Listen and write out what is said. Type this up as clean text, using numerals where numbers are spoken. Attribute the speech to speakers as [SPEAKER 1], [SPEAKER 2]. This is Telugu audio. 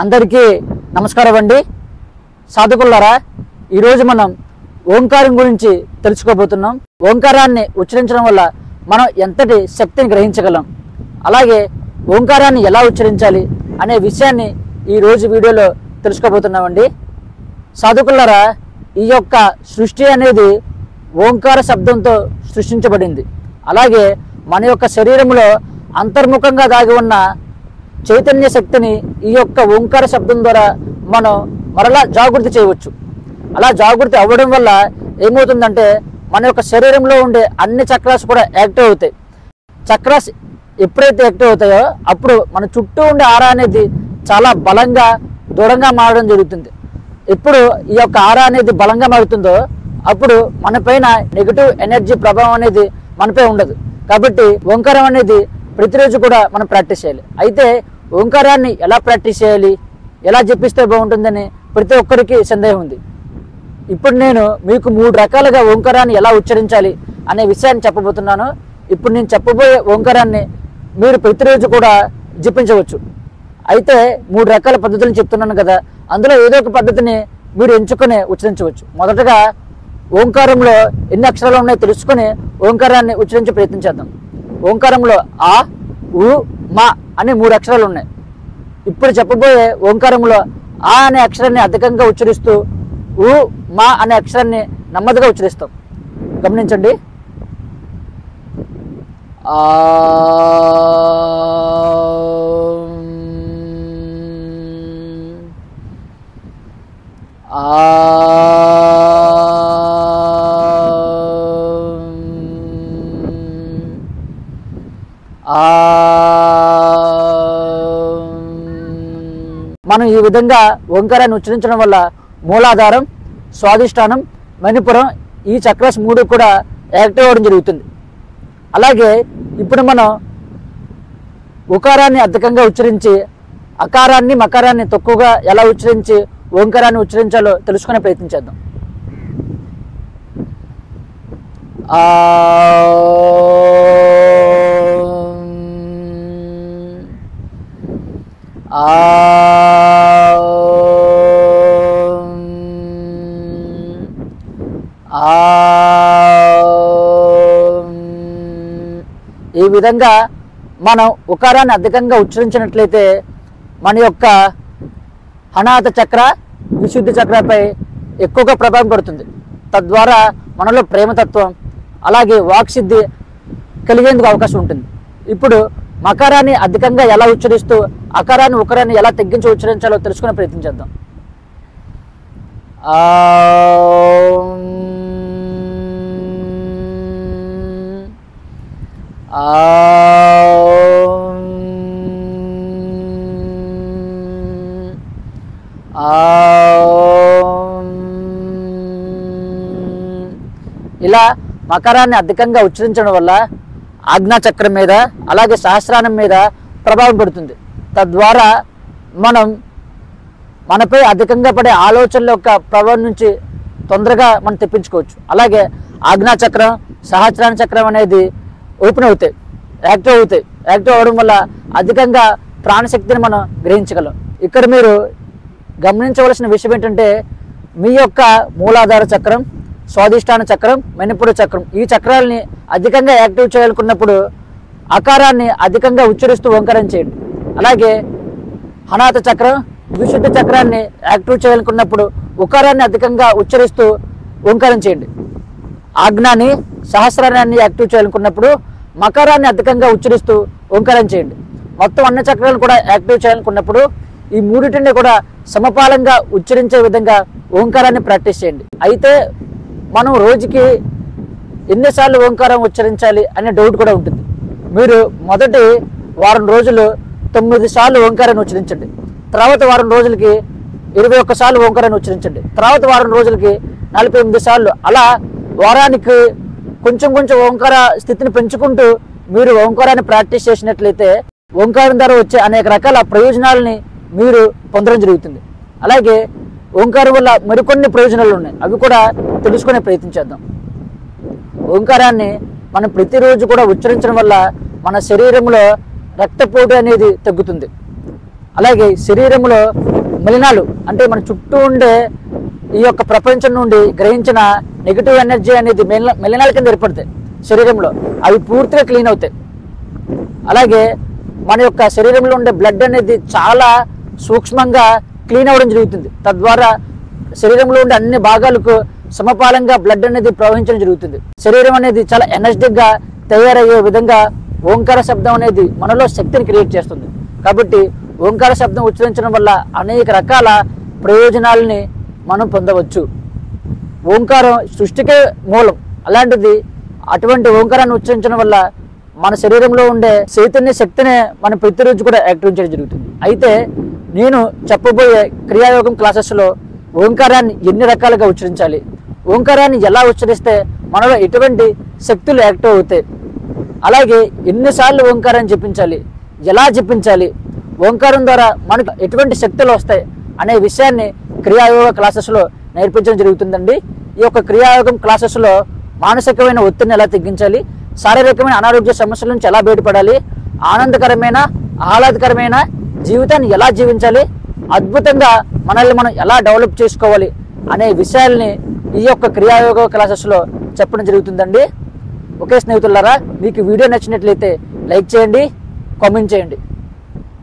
[SPEAKER 1] అందరికీ నమస్కారం అండి. సాధకులారా, ఈరోజు మనం ఓంకారం గురించి తెలుసుకోబోతున్నాం. ఓంకారాన్ని ఉచ్చరించడం వల్ల మనం ఎంతటి శక్తిని గ్రహించగలం, అలాగే ఓంకారాన్ని ఎలా ఉచ్చరించాలి అనే విషయాన్ని ఈరోజు వీడియోలో తెలుసుకోబోతున్నామండి. సాధకులారా, ఈ యొక్క సృష్టి అనేది ఓంకార శబ్దంతో సృష్టించబడింది. అలాగే మన యొక్క శరీరంలో అంతర్ముఖంగా దాగి ఉన్న చైతన్య శక్తిని ఈ యొక్క ఓంకార శబ్దం ద్వారా మనం మరలా జాగృతి చేయవచ్చు. అలా జాగృతి అవ్వడం వల్ల ఏమవుతుందంటే మన యొక్క శరీరంలో ఉండే అన్ని చక్రాస్ కూడా యాక్టివ్ అవుతాయి. చక్రాస్ ఎప్పుడైతే యాక్టివ్ అవుతాయో అప్పుడు మన చుట్టూ ఉండే ఆరా అనేది చాలా బలంగా దృఢంగా మారడం జరుగుతుంది. ఎప్పుడు ఈ యొక్క ఆరా అనేది బలంగా మారుతుందో అప్పుడు మన పైన నెగిటివ్ ఎనర్జీ ప్రభావం అనేది మనపై ఉండదు. కాబట్టి ఓంకారం అనేది ప్రతిరోజు కూడా మనం ప్రాక్టీస్ చేయాలి. అయితే ఓంకారాన్ని ఎలా ప్రాక్టీస్ చేయాలి, ఎలా జపిస్తే బాగుంటుందని ప్రతి ఒక్కరికి సందేహం ఉంది. ఇప్పుడు నేను మీకు 3 రకాలుగా ఓంకారాన్ని ఎలా ఉచ్చరించాలి అనే విషయాన్ని చెప్పబోతున్నాను. ఇప్పుడు నేను చెప్పబోయే ఓంకారాన్ని మీరు ప్రతిరోజు కూడా జపించవచ్చు. అయితే 3 రకాల పద్ధతులను చెప్తున్నాను కదా, అందులో ఏదో ఒక పద్ధతిని మీరు ఎంచుకొని ఉచ్చరించవచ్చు. మొదటగా ఓంకారంలో ఎన్ని అక్షరాలు ఉన్నాయో తెలుసుకొని ఓంకారాన్ని ఉచ్చరించే ప్రయత్నం చేద్దాం. ఓంకారంలో ఆ, ఉ, మా అనే 3 అక్షరాలు ఉన్నాయి. ఇప్పుడు చెప్పబోయే ఓంకారంలో ఆ అనే అక్షరాన్ని అధికంగా ఉచ్చరిస్తూ ఉ, మా అనే అక్షరాన్ని నెమ్మదిగా ఉచ్చరిస్తాం. గమనించండి. ఆ, మనం ఈ విధంగా ఓంకారాన్ని ఉచ్చరించడం వల్ల మూలాధారం, స్వాధిష్టానం, మణిపురం ఈ చక్రాస్ 3 కూడా యాక్టివ్ అవ్వడం జరుగుతుంది. అలాగే ఇప్పుడు మనం ఉకారాన్ని అధికంగా ఉచ్చరించి అకారాన్ని మకారాన్ని తక్కువగా ఎలా ఉచ్చరించి ఓంకారాన్ని ఉచ్చరించాలో తెలుసుకునే ప్రయత్నం చేద్దాం. ఈ విధంగా మనం ఉకారాన్ని అధికంగా ఉచ్చరించినట్లయితే మన యొక్క అనాహత చక్ర, విశుద్ధి చక్రపై ఎక్కువగా ప్రభావం పడుతుంది. తద్వారా మనలో ప్రేమతత్వం అలాగే వాక్సిద్ధి కలిగేందుకు అవకాశం ఉంటుంది. ఇప్పుడు మకారాన్ని అధికంగా ఎలా ఉచ్చరిస్తూ అకారాన్ని ఉకారాన్ని ఎలా తగ్గించి ఉచ్చరించాలో తెలుసుకునే ప్రయత్నం చేద్దాం. ఇలా మకారాన్ని అధికంగా ఉచ్చరించడం వల్ల ఆజ్ఞాచక్రం మీద అలాగే సహస్రానం మీద ప్రభావం పడుతుంది. తద్వారా మనం మనపై అధికంగా పడే ఆలోచనల యొక్క ప్రభావం నుంచి తొందరగా మనం తెప్పించుకోవచ్చు. అలాగే ఆజ్ఞాచక్రం, సహస్రాన చక్రం అనేది ఓపెన్ అవుతాయి, యాక్టివ్ అవుతాయి. యాక్టివ్ అవ్వడం వల్ల అధికంగా ప్రాణశక్తిని మనం గ్రహించగలం. ఇక్కడ మీరు గమనించవలసిన విషయం ఏంటంటే మీ యొక్క మూలాధార చక్రం, స్వాధిష్టాన చక్రం, మణిపుర చక్రం ఈ చక్రాలని అధికంగా యాక్టివ్ చేయాలనుకున్నప్పుడు అకారాన్ని అధికంగా ఉచ్చరిస్తూ ఓంకారం చేయండి. అలాగే అనాహత చక్రం, విశుద్ధ చక్రాన్ని యాక్టివ్ చేయాలనుకున్నప్పుడు ఉకారాన్ని అధికంగా ఉచ్చరిస్తూ ఓంకారం చేయండి. ఆజ్ఞాని, సహస్రాన్ని యాక్టివ్ చేయాలనుకున్నప్పుడు మకారాన్ని అధికంగా ఉచ్చరిస్తూ ఓంకారం చేయండి. మొత్తం అన్ని చక్రాలను కూడా యాక్టివ్ చేయాలనుకున్నప్పుడు ఈ 3టిని కూడా సమపాలంగా ఉచ్చరించే విధంగా ఓంకారాన్ని ప్రాక్టీస్ చేయండి. అయితే మనం రోజుకి ఎన్నిసార్లు ఓంకారం ఉచ్చరించాలి అనే డౌట్ కూడా ఉంటుంది. మీరు మొదటి వారం రోజులు 9 సార్లు ఓంకారాన్ని ఉచ్చరించండి. తర్వాత వారం రోజులకి 21 సార్లు ఓంకారాన్ని ఉచ్చరించండి. తర్వాత వారం రోజులకి 48 సార్లు. అలా వారానికి కొంచెం కొంచెం ఓంకార స్థితిని పెంచుకుంటూ మీరు ఓంకారాన్ని ప్రాక్టీస్ చేసినట్లయితే ఓంకారం ద్వారా వచ్చే అనేక రకాల ప్రయోజనాలని మీరు పొందడం జరుగుతుంది. అలాగే ఓంకారం వల్ల మరికొన్ని ప్రయోజనాలు ఉన్నాయి, అవి కూడా తెలుసుకునే ప్రయత్నం చేద్దాం. ఓంకారాన్ని మనం ప్రతిరోజు కూడా ఉచ్చరించడం వల్ల మన శరీరంలో రక్తపోటు అనేది తగ్గుతుంది. అలాగే శరీరంలో మలినాలు అంటే మన చుట్టూ ఉండే ఈ యొక్క ప్రపంచం నుండి గ్రహించిన నెగిటివ్ ఎనర్జీ అనేది మలినాల కింద ఏర్పడతాయి శరీరంలో, అవి పూర్తిగా క్లీన్ అవుతాయి. అలాగే మన యొక్క శరీరంలో ఉండే బ్లడ్ అనేది చాలా సూక్ష్మంగా క్లీన్ అవ్వడం జరుగుతుంది. తద్వారా శరీరంలో ఉండే అన్ని భాగాలకు సమపాలంగా బ్లడ్ అనేది ప్రవహించడం జరుగుతుంది. శరీరం అనేది చాలా ఎనర్జెటిక్ గా తయారయ్యే విధంగా ఓంకార శబ్దం అనేది మనలో శక్తిని క్రియేట్ చేస్తుంది. కాబట్టి ఓంకార శబ్దం ఉచ్చరించడం వల్ల అనేక రకాల ప్రయోజనాలని మనం పొందవచ్చు. ఓంకారం సృష్టికే మూలం. అలాంటిది అటువంటి ఓంకారాన్ని ఉచ్చరించడం వల్ల మన శరీరంలో ఉండే చైతన్య శక్తిని మనం ప్రతిరోజు కూడా యాక్టివేట్ చేయడం జరుగుతుంది. అయితే నేను చెప్పబోయే క్రియాయోగం క్లాసెస్లో ఓంకారాన్ని ఎన్ని రకాలుగా ఉచ్చరించాలి, ఓంకారాన్ని ఎలా ఉచ్చరిస్తే మనలో ఎటువంటి శక్తులు యాక్టివ్ అవుతాయి, అలాగే ఎన్నిసార్లు ఓంకారాన్ని జపించాలి, ఎలా జపించాలి, ఓంకారం ద్వారా మనకు ఎటువంటి శక్తులు వస్తాయి అనే విషయాన్ని క్రియాయోగ క్లాసెస్లో నేర్పించడం జరుగుతుందండి. ఈ యొక్క క్రియాయోగం క్లాసెస్లో మానసికమైన ఒత్తిడిని ఎలా తగ్గించాలి, శారీరకమైన అనారోగ్య సమస్యల నుంచి ఎలా బయటపడాలి, ఆనందకరమైన ఆహ్లాదకరమైన జీవితాన్ని ఎలా జీవించాలి, అద్భుతంగా మనల్ని మనం ఎలా డెవలప్ చేసుకోవాలి అనే విషయాల్ని ఈ యొక్క క్రియాయోగ క్లాసెస్లో చెప్పడం జరుగుతుందండి. ఓకే స్నేహితులారా, మీకు వీడియో నచ్చినట్లయితే లైక్ చేయండి, కామెంట్ చేయండి.